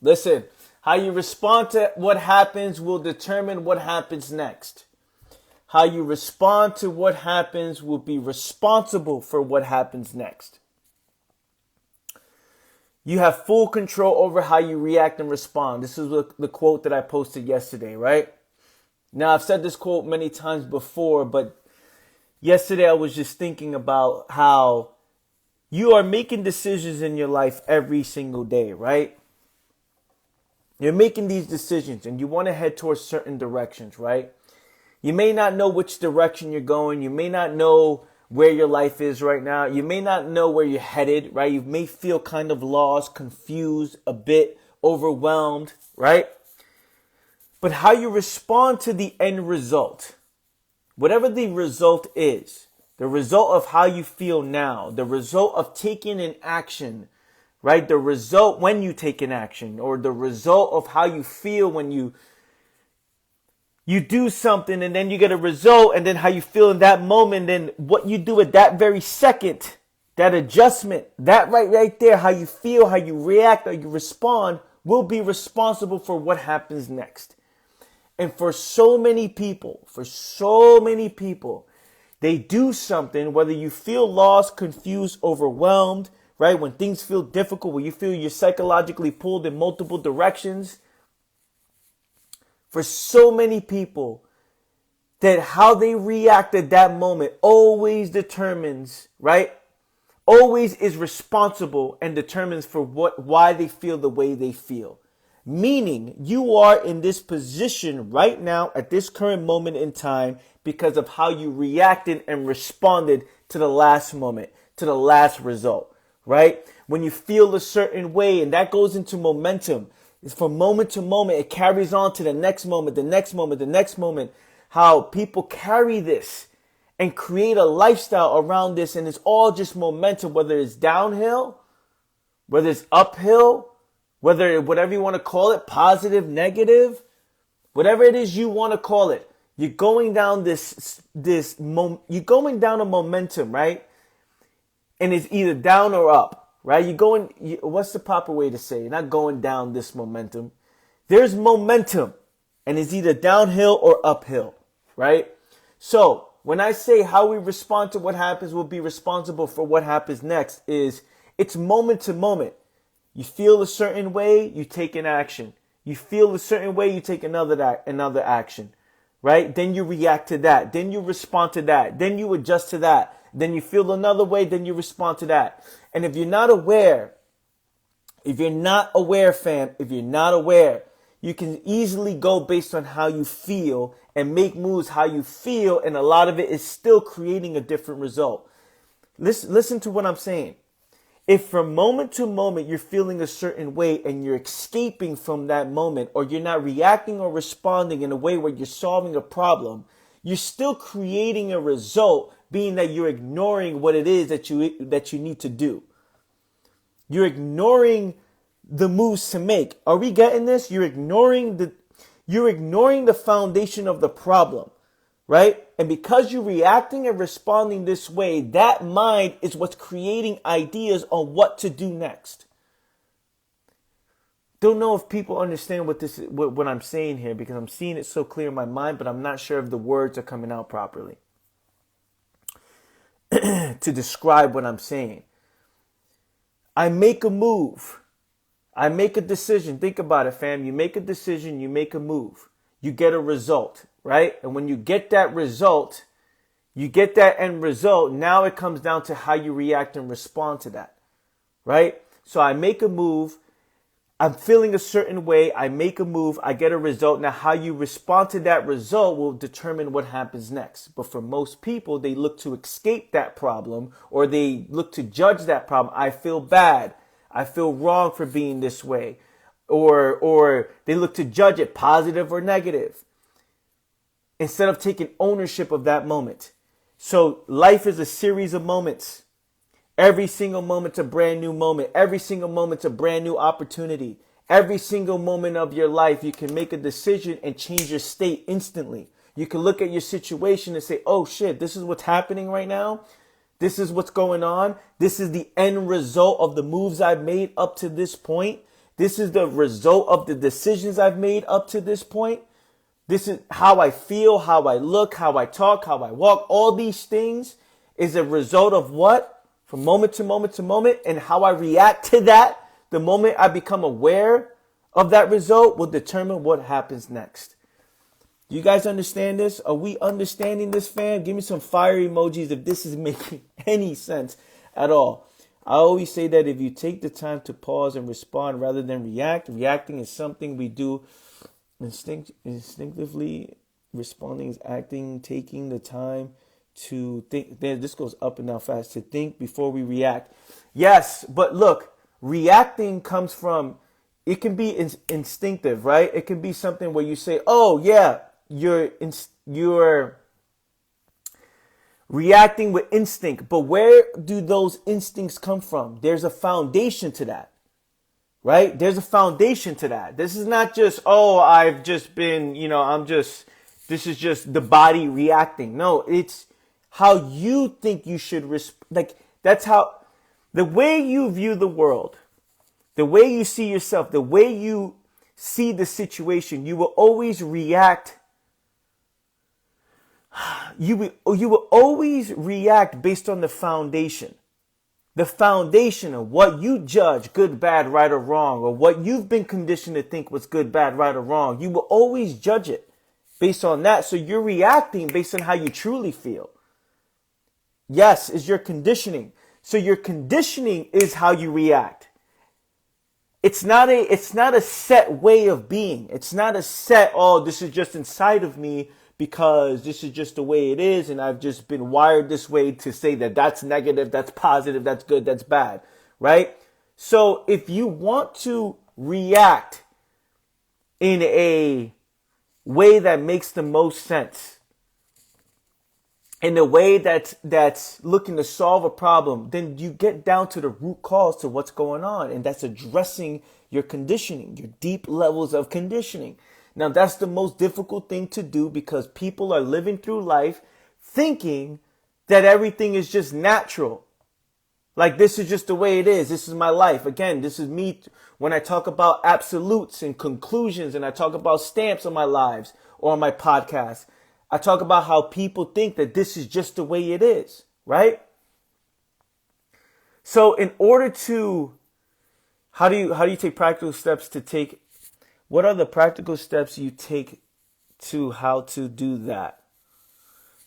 Listen, how you respond to what happens will determine what happens next. How you respond to what happens will be responsible for what happens next. You have full control over how you react and respond. This is the quote that I posted yesterday, right? Now, I've said this quote many times before, but yesterday I was just thinking about how you are making decisions in your life every single day, right? You're making these decisions and you want to head towards certain directions, right? You may not know which direction you're going. You may not know where your life is right now. You may not know where you're headed, right? You may feel kind of lost, confused, a bit overwhelmed, right? But how you respond to the end result, whatever the result is, the result of how you feel now, the result of taking an action, right? The result when you take an action, or the result of how you feel when you do something and then you get a result, and then how you feel in that moment, and what you do at that very second, that adjustment, that right there, how you feel, how you react, or you respond will be responsible for what happens next. And for so many people, they do something, whether you feel lost, confused, overwhelmed, right? When things feel difficult, when you feel you're psychologically pulled in multiple directions. For so many people, that how they react at that moment always determines, right? Always is responsible and determines for why they feel the way they feel. Meaning you are in this position right now at this current moment in time because of how you reacted and responded to the last moment, to the last result, right? When you feel a certain way, and that goes into momentum. It's from moment to moment. It carries on to the next moment, the next moment, the next moment. How people carry this and create a lifestyle around this. And it's all just momentum, whether it's downhill, whether it's uphill, whatever you want to call it, positive, negative, whatever it is you want to call it. You're going down you're going down a momentum, right? And it's either down or up. Right? What's the proper way to say it? You're not going down this momentum. There's momentum, and it's either downhill or uphill, right? So when I say how we respond to what happens will be responsible for what happens next, it's moment to moment. You feel a certain way, you take an action. You feel a certain way, you take another action, right? Then you react to that. Then you respond to that. Then you adjust to that. Then you feel another way, then you respond to that. And if you're not aware, fam, you can easily go based on how you feel and make moves how you feel. And a lot of it is still creating a different result. Listen to what I'm saying. If from moment to moment you're feeling a certain way and you're escaping from that moment, or you're not reacting or responding in a way where you're solving a problem, you're still creating a result, being that you're ignoring what it is that you need to do. You're ignoring the moves to make. Are we getting this? You're ignoring the foundation of the problem, right? And because you're reacting and responding this way, that mind is what's creating ideas on what to do next. Don't know if people understand what I'm saying here, because I'm seeing it so clear in my mind, but I'm not sure if the words are coming out properly to describe what I'm saying. I make a move. I make a decision. Think about it, fam. You make a decision, you make a move. You get a result, right? And when you get that result, you get that end result. Now it comes down to how you react and respond to that, right? So I make a move. I'm feeling a certain way. I make a move. I get a result. Now, how you respond to that result will determine what happens next. But for most people, they look to escape that problem, or they look to judge that problem. I feel bad. I feel wrong for being this way. Or they look to judge it, positive or negative, instead of taking ownership of that moment. So life is a series of moments. Every single moment's a brand new moment. Every single moment's a brand new opportunity. Every single moment of your life, you can make a decision and change your state instantly. You can look at your situation and say, oh shit, this is what's happening right now. This is what's going on. This is the end result of the moves I've made up to this point. This is the result of the decisions I've made up to this point. This is how I feel, how I look, how I talk, how I walk. All these things is a result of what? From moment to moment to moment, and how I react to that. The moment I become aware of that result will determine what happens next. Do you guys understand this? Are we understanding this, fam? Give me some fire emojis if this is making any sense at all. I always say that if you take the time to pause and respond rather than react, reacting is something we do instinctively. Responding is acting, taking the time to think. This goes up and down fast. To think before we react. Yes, but look, reacting comes from, it can be instinctive, right? It can be something where you say, oh yeah, you're reacting with instinct. But where do those instincts come from? There's a foundation to that, right? There's a foundation to that. This is not just, oh, I've just been, this is just the body reacting. No, it's how you think you should that's how, the way you view the world, the way you see yourself, the way you see the situation, you will always react. You will always react based on the foundation. The foundation of what you judge good, bad, right, or wrong, or what you've been conditioned to think was good, bad, right, or wrong. You will always judge it based on that. So you're reacting based on how you truly feel. Yes, is your conditioning. So your conditioning is how you react. It's not a set way of being. It's not a set, oh, this is just inside of me because this is just the way it is, and I've just been wired this way to say that that's negative, that's positive, that's good, that's bad, right? So if you want to react in a way that makes the most sense, in a way that's looking to solve a problem, then you get down to the root cause to what's going on, and that's addressing your conditioning, your deep levels of conditioning. Now, that's the most difficult thing to do because people are living through life thinking that everything is just natural. Like, this is just the way it is. This is my life. Again, this is me when I talk about absolutes and conclusions, and I talk about stamps on my lives or on my podcast. I talk about how people think that this is just the way it is, right? So in order to, how do you take practical steps to take, what are the practical steps you take to how to do that?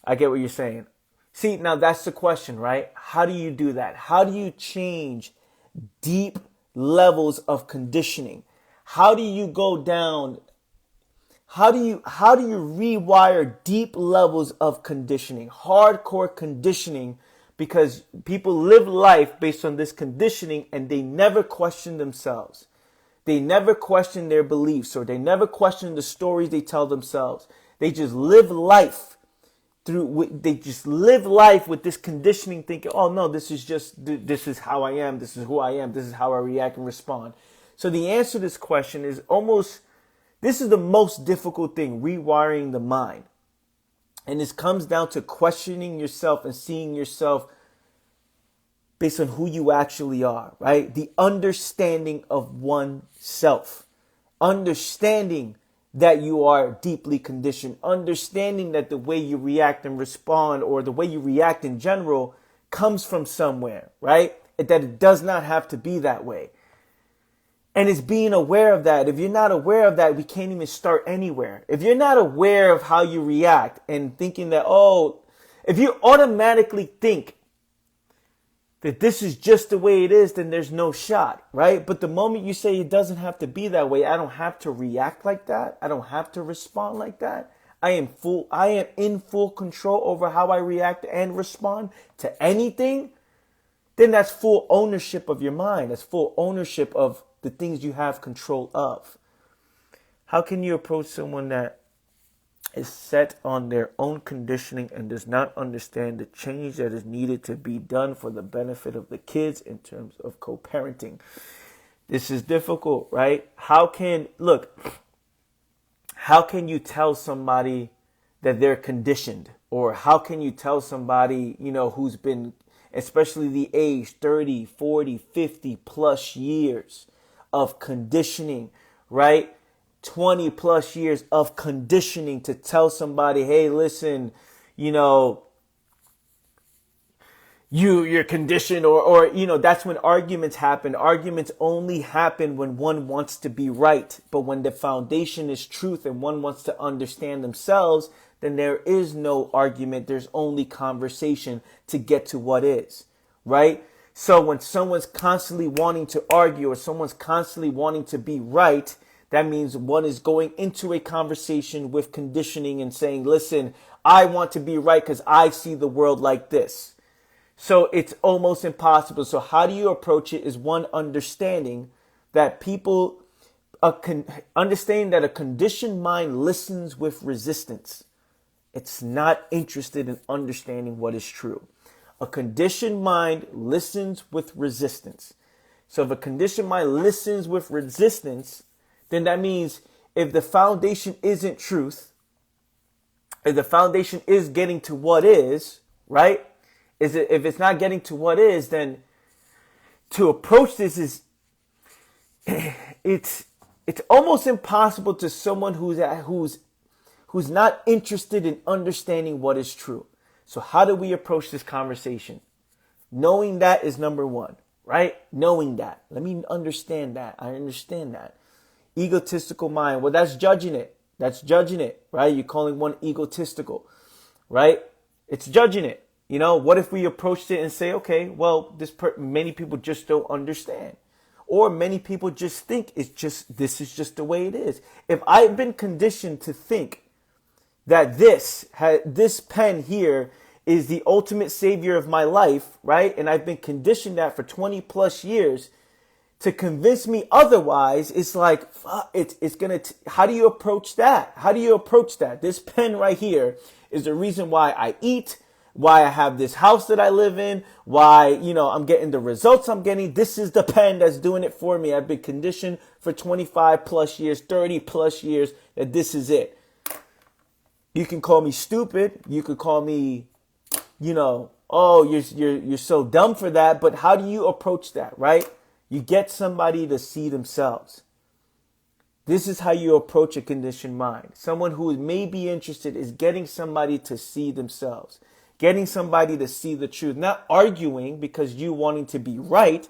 I get what you're saying. See, now that's the question, right? How do you do that? How do you change deep levels of conditioning? How do you go down? How do you rewire deep levels of conditioning, hardcore conditioning? Because people live life based on this conditioning and they never question themselves. They never question their beliefs, or they never question the stories they tell themselves. They just live life with this conditioning, thinking, oh no, this is how I am. This is who I am. This is how I react and respond. So the answer to this question is this is the most difficult thing, rewiring the mind. And this comes down to questioning yourself and seeing yourself based on who you actually are, right? The understanding of oneself. Understanding that you are deeply conditioned. Understanding that the way you react and respond, or the way you react in general, comes from somewhere, right? That it does not have to be that way. And it's being aware of that. If you're not aware of that, we can't even start anywhere. If you're not aware of how you react and thinking that, if you automatically think that this is just the way it is, then there's no shot, right? But the moment you say it doesn't have to be that way, I don't have to react like that, I don't have to respond like that, I am in full control over how I react and respond to anything, then that's full ownership of your mind. That's full ownership of the things you have control of. How can you approach someone that is set on their own conditioning and does not understand the change that is needed to be done for the benefit of the kids in terms of co-parenting? This is difficult, right? How can you tell somebody that they're conditioned? Or how can you tell somebody, who's been, especially the age 30, 40, 50 plus years of conditioning, right? 20 plus years of conditioning to tell somebody, hey, listen, you know, you're conditioned, or that's when arguments happen. Arguments only happen when one wants to be right. But when the foundation is truth and one wants to understand themselves, then there is no argument. There's only conversation to get to what is, right? So when someone's constantly wanting to argue or someone's constantly wanting to be right, that means one is going into a conversation with conditioning and saying, listen, I want to be right because I see the world like this. So it's almost impossible. So how do you approach it is one understanding that understanding that a conditioned mind listens with resistance. It's not interested in understanding what is true. A conditioned mind listens with resistance. So if a conditioned mind listens with resistance, then that means if the foundation isn't truth, if the foundation is getting to what is, right? If it's not getting to what is, then to approach this is it's almost impossible to someone who's not interested in understanding what is true. So how do we approach this conversation? Knowing that is number one, right? Knowing that. Let me understand that. I understand that. Egotistical mind. Well, that's judging it. That's judging it, right? You're calling one egotistical, right? It's judging it. You know, what if we approached it and say, okay, well, many people just don't understand. Or many people just think this is just the way it is. If I've been conditioned to think that this pen here is the ultimate savior of my life, right? And I've been conditioned that for 20 plus years, to convince me otherwise, it's like, how do you approach that? How do you approach that? This pen right here is the reason why I eat, why I have this house that I live in, why, I'm getting the results I'm getting. This is the pen that's doing it for me. I've been conditioned for 25 plus years, 30 plus years that this is it. You can call me stupid. You could call me, oh, you're so dumb for that. But how do you approach that, right? You get somebody to see themselves. This is how you approach a conditioned mind. Someone who may be interested is getting somebody to see themselves. Getting somebody to see the truth, not arguing because you wanting to be right.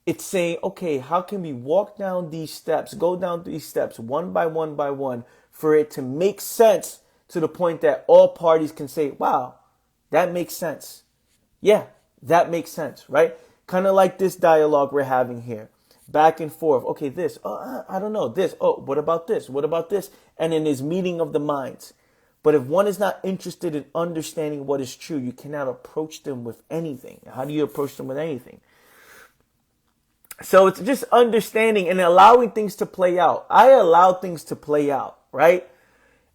It's saying, okay, how can we walk down these steps, go down these steps one by one for it to make sense to the point that all parties can say, wow, that makes sense. Yeah, that makes sense, right? Kind of like this dialogue we're having here. Back and forth. Okay, this, I don't know, this, what about this? What about this? And in this meeting of the minds. But if one is not interested in understanding what is true, you cannot approach them with anything. How do you approach them with anything? So it's just understanding and allowing things to play out. I allow things to play out, right?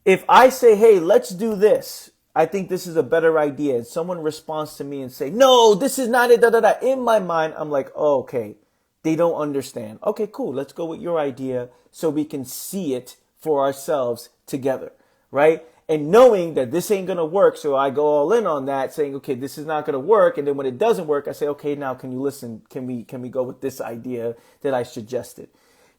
If I say, hey, let's do this. I think this is a better idea. And someone responds to me and say, no, this is not it. In my mind, I'm like, oh, okay, they don't understand. Okay, cool. Let's go with your idea so we can see it for ourselves together, right? And knowing that this ain't going to work, so I go all in on that, saying, okay, this is not going to work. And then when it doesn't work, I say, okay, now can you listen? Can we go with this idea that I suggested?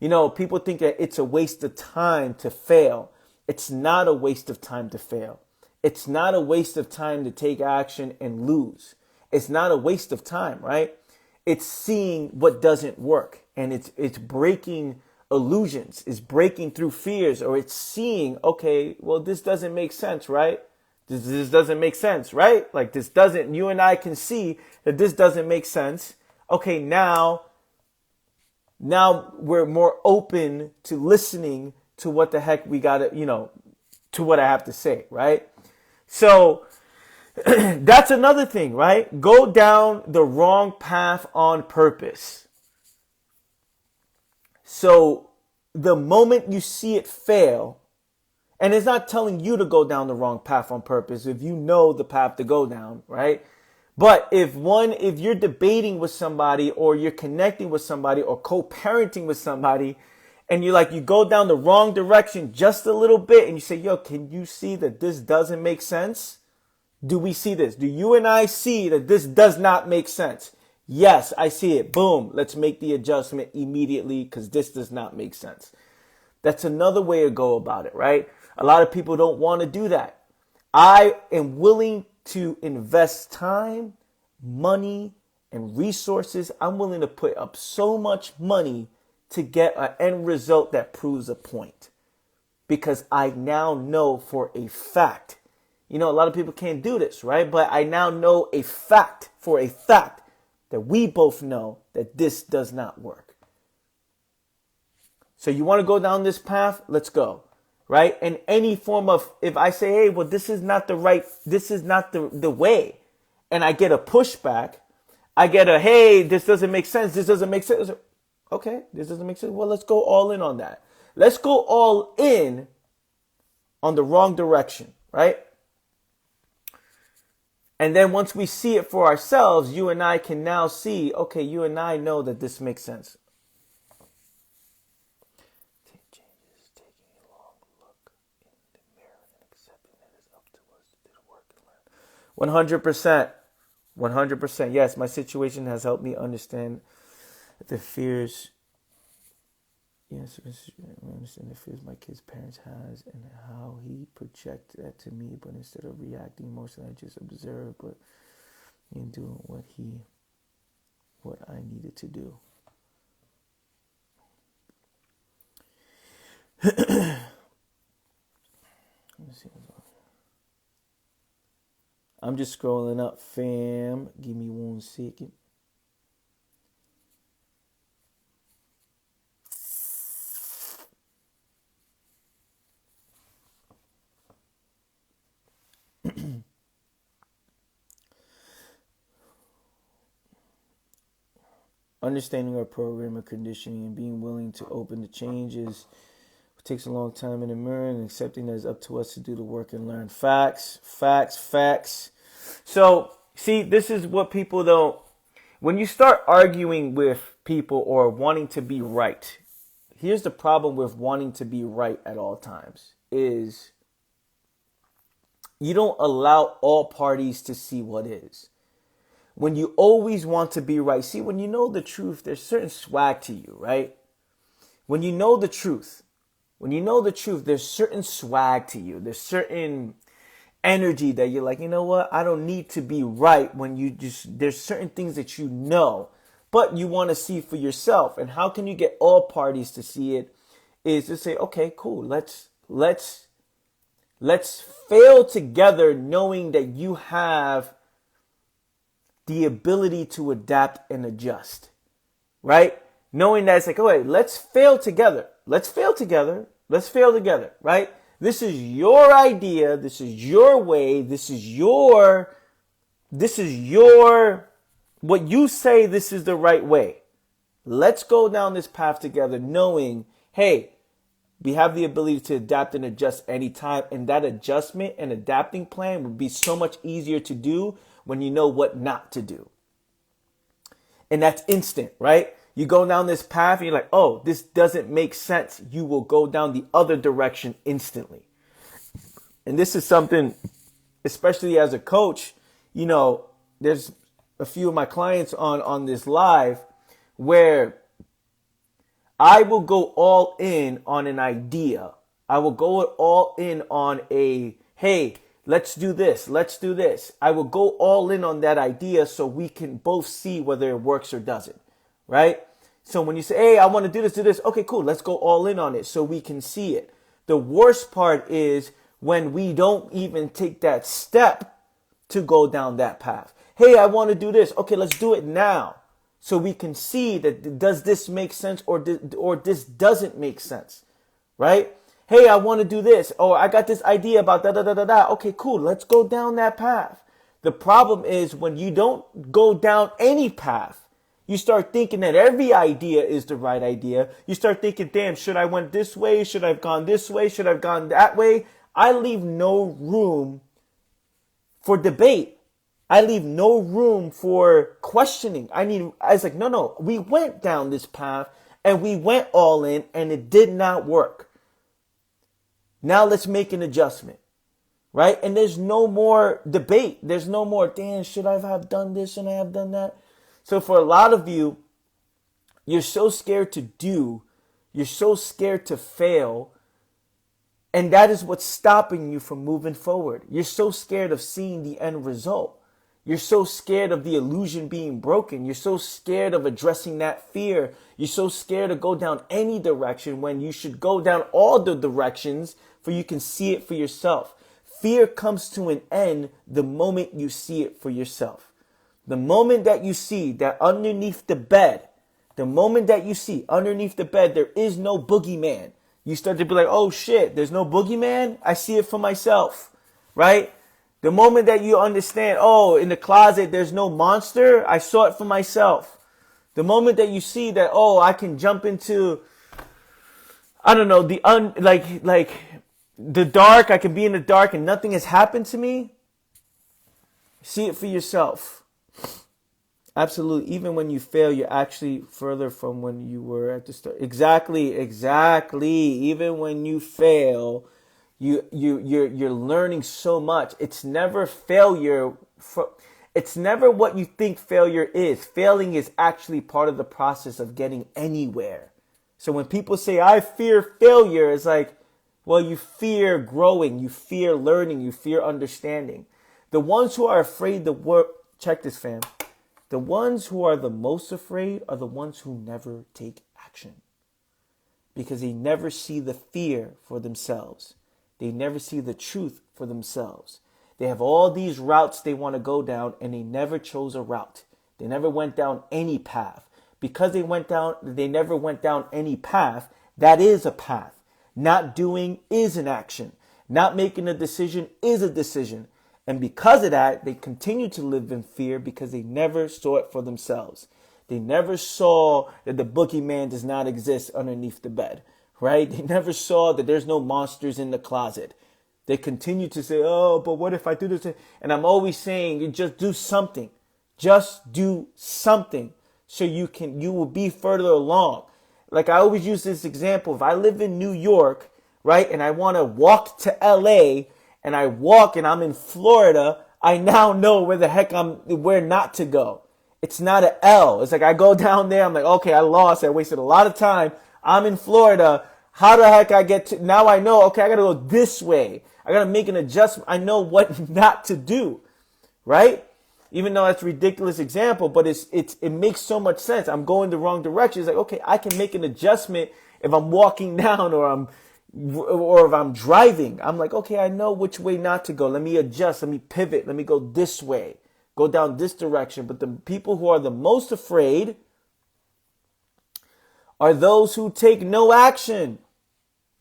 People think that it's a waste of time to fail. It's not a waste of time to fail. It's not a waste of time to take action and lose. It's not a waste of time, right? It's seeing what doesn't work, and it's breaking illusions, is breaking through fears, or it's seeing, okay, well, this doesn't make sense, right? This doesn't make sense, right? Like you and I can see that this doesn't make sense. Okay, now we're more open to listening to what the heck we gotta, to what I have to say, right? So that's another thing, right? Go down the wrong path on purpose. So the moment you see it fail, and it's not telling you to go down the wrong path on purpose if you know the path to go down, right? But if you're debating with somebody or you're connecting with somebody or co-parenting with somebody and you go down the wrong direction just a little bit and you say, yo, can you see that this doesn't make sense? Do we see this? Do you and I see that this does not make sense? Yes, I see it. Boom. Let's make the adjustment immediately because this does not make sense. That's another way to go about it, right? A lot of people don't want to do that. I am willing to invest time, money, and resources. I'm willing to put up so much money to get an end result that proves a point. Because I now know for a fact, a lot of people can't do this, right? But I now know for a fact, that we both know that this does not work. So you want to go down this path? Let's go, right? And any form of, if I say, hey, well, this is not the way, and I get a pushback, I get a, hey, this doesn't make sense. This doesn't make sense. Okay, this doesn't make sense. Well, let's go all in on that. Let's go all in on the wrong direction, right? And then once we see it for ourselves, you and I can now see, okay, you and I know that this makes sense. Changes, taking a long look in the mirror and accepting that it's up to us to do the work and learn. 100%. 100%. Yes, my situation has helped me understand the fears. Yes, I understand the fears my kid's parents has and how he projected that to me. But instead of reacting emotionally, I just observed, but in doing what I needed to do. I'm just scrolling up, fam. Give me 1 second. Understanding our program of conditioning and being willing to open to changes takes a long time in the mirror, and accepting that it's up to us to do the work and learn. Facts. So, see, this is what people don't, when you start arguing with people or wanting to be right, here's the problem with wanting to be right at all times, is you don't allow all parties to see what is. When you always want to be right, see, when you know the truth, there's certain swag to you, right? When you know the truth, there's certain swag to you. There's certain energy that you're like, you know what? I don't need to be right when there's certain things that you know, but you want to see for yourself. And how can you get all parties to see it? Is to say, okay, cool. Let's fail together knowing that you have the ability to adapt and adjust, right? Knowing that it's like, oh, wait, let's fail together, right? This is your idea. This is your way. This is your, what you say this is the right way. Let's go down this path together knowing, hey, we have the ability to adapt and adjust anytime. And that adjustment and adapting plan would be so much easier to do when you know what not to do. And that's instant, right? You go down this path and you're like, oh, this doesn't make sense. You will go down the other direction instantly. And this is something, especially as a coach, there's a few of my clients on this live where I will go all in on an idea. I will go all in on hey, let's do this. I will go all in on that idea so we can both see whether it works or doesn't, right? So when you say, hey, I want to do this. Okay, cool. Let's go all in on it so we can see it. The worst part is when we don't even take that step to go down that path. Hey, I want to do this. Okay, let's do it now so we can see that does this make sense or this doesn't make sense, right? Hey, I want to do this. Oh, I got this idea about da. Okay, cool. Let's go down that path. The problem is when you don't go down any path, you start thinking that every idea is the right idea. You start thinking, damn, should I went this way? Should I have gone this way? Should I have gone that way? I leave no room for debate. I leave no room for questioning. I was like, no, we went down this path and we went all in and it did not work. Now let's make an adjustment, right? And there's no more debate. There's no more, damn, should I have done this and I have done that? So for a lot of you, you're so scared to do, you're so scared to fail, and that is what's stopping you from moving forward. You're so scared of seeing the end result. You're so scared of the illusion being broken. You're so scared of addressing that fear. You're so scared to go down any direction when you should go down all the directions for you can see it for yourself. Fear comes to an end the moment you see it for yourself. The moment that you see that underneath the bed, the moment that you see underneath the bed, there is no boogeyman. You start to be like, oh shit, there's no boogeyman? I see it for myself, right? The moment that you understand, oh, in the closet, there's no monster. I saw it for myself. The moment that you see that, oh, I can jump into, I don't know, like the dark, I can be in the dark and nothing has happened to me. See it for yourself. Absolutely. Even when you fail, you're actually further from when you were at the start. Exactly. Even when you fail, you're learning so much. It's never failure. It's never what you think failure is. Failing is actually part of the process of getting anywhere. So when people say, I fear failure, it's like, well, you fear growing, you fear learning, you fear understanding. The ones who are afraid to work, check this, fam. The ones who are the most afraid are the ones who never take action. Because they never see the fear for themselves. They never see the truth for themselves. They have all these routes they want to go down and they never chose a route. They never went down any path. Because they never went down any path, that is a path. Not doing is an action. Not making a decision is a decision. And because of that, they continue to live in fear because they never saw it for themselves. They never saw that the boogeyman does not exist underneath the bed, right? They never saw that there's no monsters in the closet. They continue to say, oh, but what if I do this? And I'm always saying, you just do something. Just do something so you will be further along. Like I always use this example. If I live in New York, right, and I want to walk to LA, and I walk and I'm in Florida, I now know where not to go. It's not an L. It's like I go down there, I'm like, okay, I lost. I wasted a lot of time. I'm in Florida. How the heck I get to, now I know, okay, I got to go this way. I got to make an adjustment. I know what not to do, right? Even though that's a ridiculous example, but it makes so much sense. I'm going the wrong direction. It's like, okay, I can make an adjustment if I'm walking down or if I'm driving. I'm like, okay, I know which way not to go. Let me adjust. Let me pivot. Let me go this way. Go down this direction. But the people who are the most afraid are those who take no action.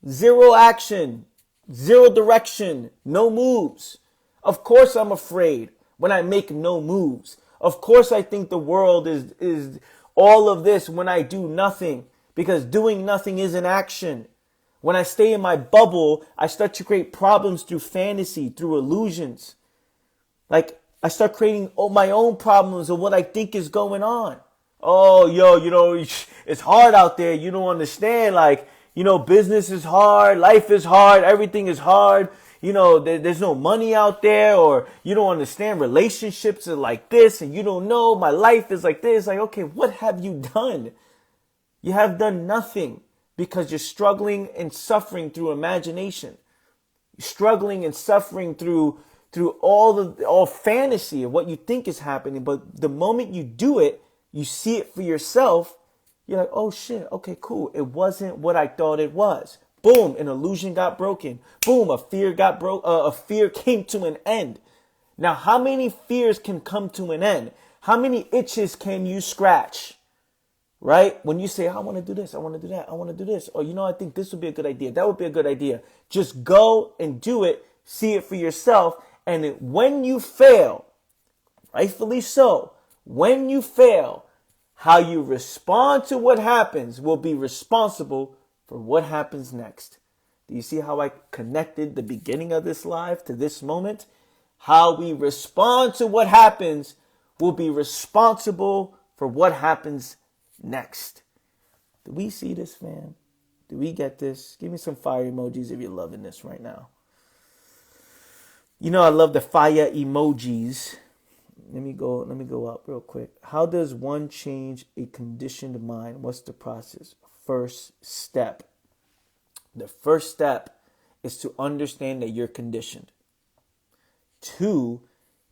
Zero action. Zero direction. No moves. Of course I'm afraid when I make no moves. Of course I think the world is all of this when I do nothing. Because doing nothing is an action. When I stay in my bubble, I start to create problems through fantasy, through illusions. Like, I start creating my own problems of what I think is going on. Oh, it's hard out there. You don't understand. Like, business is hard. Life is hard. Everything is hard. There's no money out there, or you don't understand. Relationships are like this, and you don't know. My life is like this. Like, okay, what have you done? You have done nothing. Because you're struggling and suffering through imagination. You're struggling and suffering through all fantasy of what you think is happening. But the moment you do it, you see it for yourself. You're like, oh shit, okay, cool. It wasn't what I thought it was. Boom, an illusion got broken. Boom, a fear came to an end. Now, how many fears can come to an end? How many itches can you scratch? Right? When you say, I want to do this, I want to do that, I want to do this. Or, I think this would be a good idea. That would be a good idea. Just go and do it. See it for yourself. And when you fail, rightfully so, when you fail, how you respond to what happens will be responsible for what happens next. Do you see how I connected the beginning of this live to this moment? How we respond to what happens will be responsible for what happens next. Do we see this, fam? Do we get this? Give me some fire emojis if you're loving this right now. I love the fire emojis. Let me go up real quick. How does one change a conditioned mind? What's the process? First step. The first step is to understand that you're conditioned. Two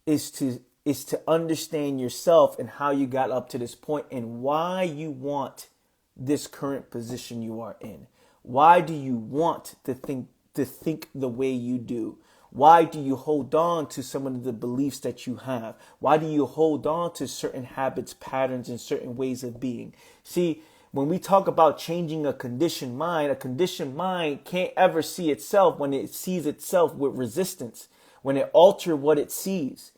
is to understand yourself and how you got up to this point and why you want this current position you are in. Why do you want to think the way you do? Why do you hold on to some of the beliefs that you have? Why do you hold on to certain habits, patterns, and certain ways of being? See, when we talk about changing a conditioned mind can't ever see itself when it sees itself with resistance, when it alters what it sees.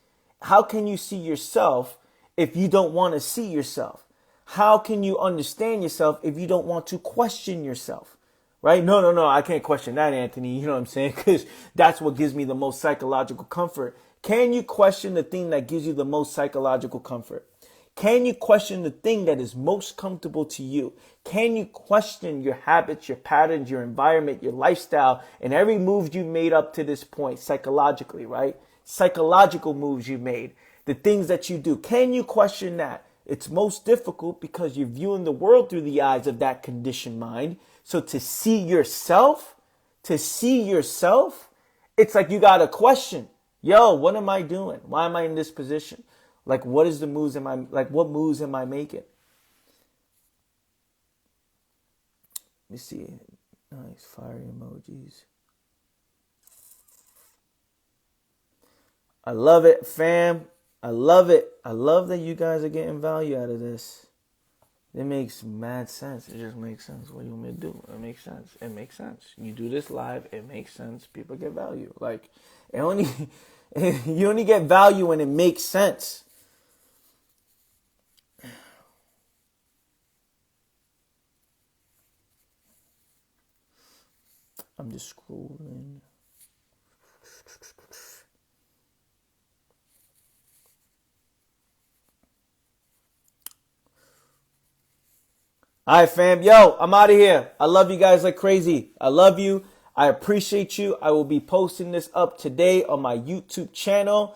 How can you see yourself if you don't want to see yourself? How can you understand yourself if you don't want to question yourself? Right? No, I can't question that, Anthony. You know what I'm saying? Because that's what gives me the most psychological comfort. Can you question the thing that gives you the most psychological comfort? Can you question the thing that is most comfortable to you? Can you question your habits, your patterns, your environment, your lifestyle, and every move you made up to this point psychologically, right? Psychological moves you made, the things that you do. Can you question that? It's most difficult because you're viewing the world through the eyes of that conditioned mind. So to see yourself, it's like you got to question, yo, what am I doing? Why am I in this position? Like, what moves am I making? Let me see. Nice fire emojis. I love it, fam. I love it. I love that you guys are getting value out of this. It makes mad sense. It just makes sense. What do you want me to do? It makes sense. It makes sense. You do this live. It makes sense. People get value. Like, you only get value when it makes sense. I'm just scrolling. All right, fam. Yo, I'm out of here. I love you guys like crazy. I love you. I appreciate you. I will be posting this up today on my YouTube channel.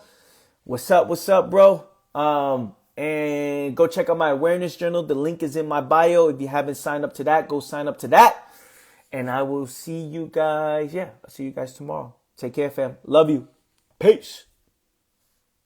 What's up, bro? And go check out my awareness journal. The link is in my bio. If you haven't signed up to that, go sign up to that. And I will see you guys. Yeah, I'll see you guys tomorrow. Take care, fam. Love you. Peace.